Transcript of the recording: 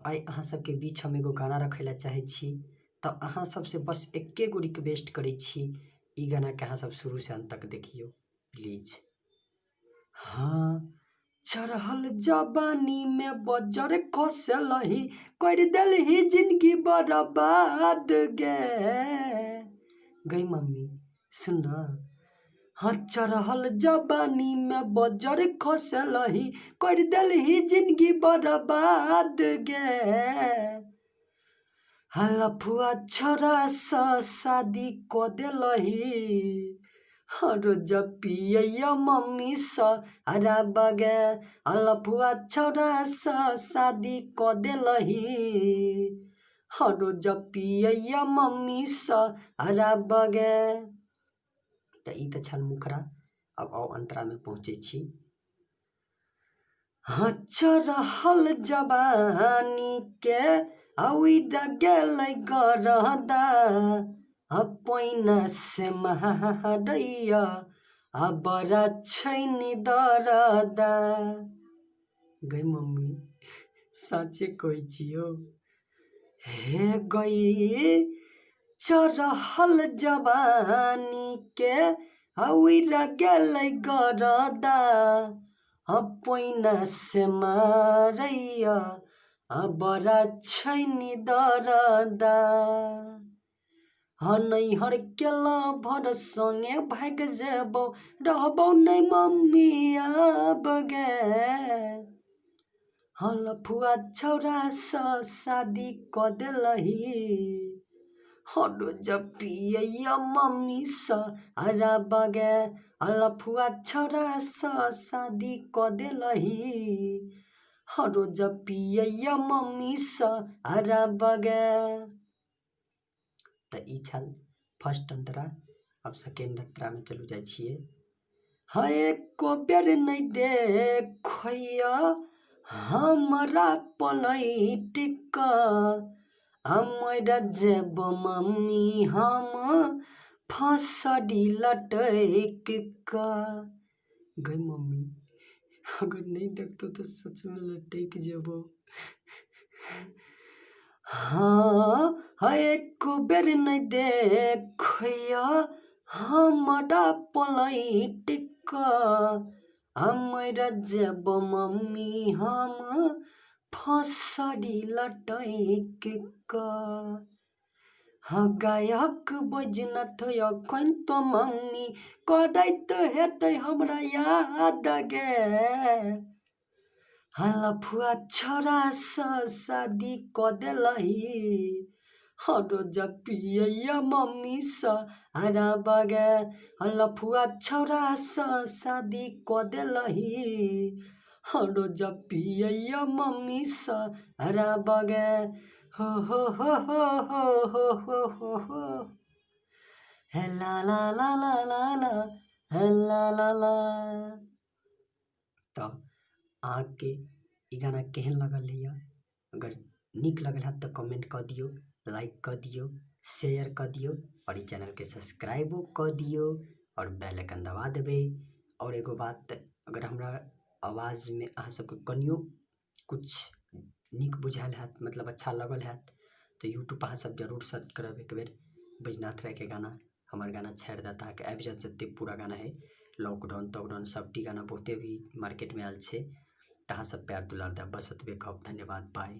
आइ अहाँ सबके बीच हम एगो गाना रखे ला चाहे छी। तो अहाँ सबसे बस एके गो रिक्वेस्ट करे छी, ई गाना के अहाँ सब शुरू से अंत तक देखियो प्लीज। हाँ, चढ़ल जवानी में बजर खसलही, कर देलही जिंदगी बर्बाद गे। गई मम्मी सुना। हाँ, चढ़ल जवानी में बजर खसलही, कर देलही जिंदगी बर्बाद गे। लफुआ छोरा सा शादी क देलही, रोज पिया मम्मी सा हरा बगे। लफुआ छोरा सा शादी क देलही, रोज पिया मम्मी सा हरा बगे। तो ई तो छल मुखरा। अब आओ अंतरा में पहुँचे छी। हाँ, चढ़ल जवानी के उड़ गेलै गरदा, पैना से महारैया बड़ा छैनी दरदा। गई मम्मी साचे कहै छियो। हे गई चढ़ल जवानी के उड़ गेलै गरदा, पैना से मारैया बड़ा छैनी दरदा। नैहर केला भर संगे भाग जेबो, रहबो नहीं मम्मी आब गे। लफुआ छौरा सा शादी क देलही, रोज पिया मम्मी सा हरा बगे। लफुआ छौरा सा शादी क देलही, रोज पिया मम्मी सा हरा बगे। तो ई छल फर्स्ट अंतरा। अब सेकेंड अंतरा में चलू जाय छिए। हाँ, एको बेर नहीं देखैया हमरा पलैट का, हमरा जेब मम्मी हम फसड़ी लटक का। गई मम्मी अगर नहीं देखते तो सच में लटक जेबो। हाँ, एक बेर नहीं देखैया हमरा पलैट का, हमरा जेब मम्मी हम फसड़ी लटक का। गायक बैजनाथ अखन तो मम्मी करैत हेतै हमरा याद गे। लफुआ छोरा सा शादी क देलही, रोज पिया मम्मी सा हरा बगे। लफुआ छोरा सा शादी क देलही, रोज पिया मम्मी सा हरा बगे। हो हो हो हो हो हो हो हो हो, हे ला ला ला ला ला ला, हे ला ला ला। तो आके ई गाना केहन लगल है? अगर निक लगल है तो कमेंट कर दियो, लाइक कर दियो, शेयर कर दियो और ई चैनल के सब्सक्राइबो कर दियो और बेल आइकन दबा देबे। और एगो बात, अगर हमरा आवाज में अहाँ सबके कनियो कुछ निक बुझायल है, मतलब अच्छा लगल है, तो यूट्यूब अहाँ सब जरूर सर्च करब एक बेर बैजनाथ राय के गाना। हमार गाना छाड़ देता है आबि जात जते पूरा गाना है। लॉकडाउन तॉकडाउन सब टी गाना बहुते भी मार्केट में आयल छे। अहाँ सब प्यार दुलार दे बस एतबे कहब। धन्यवाद, बाय।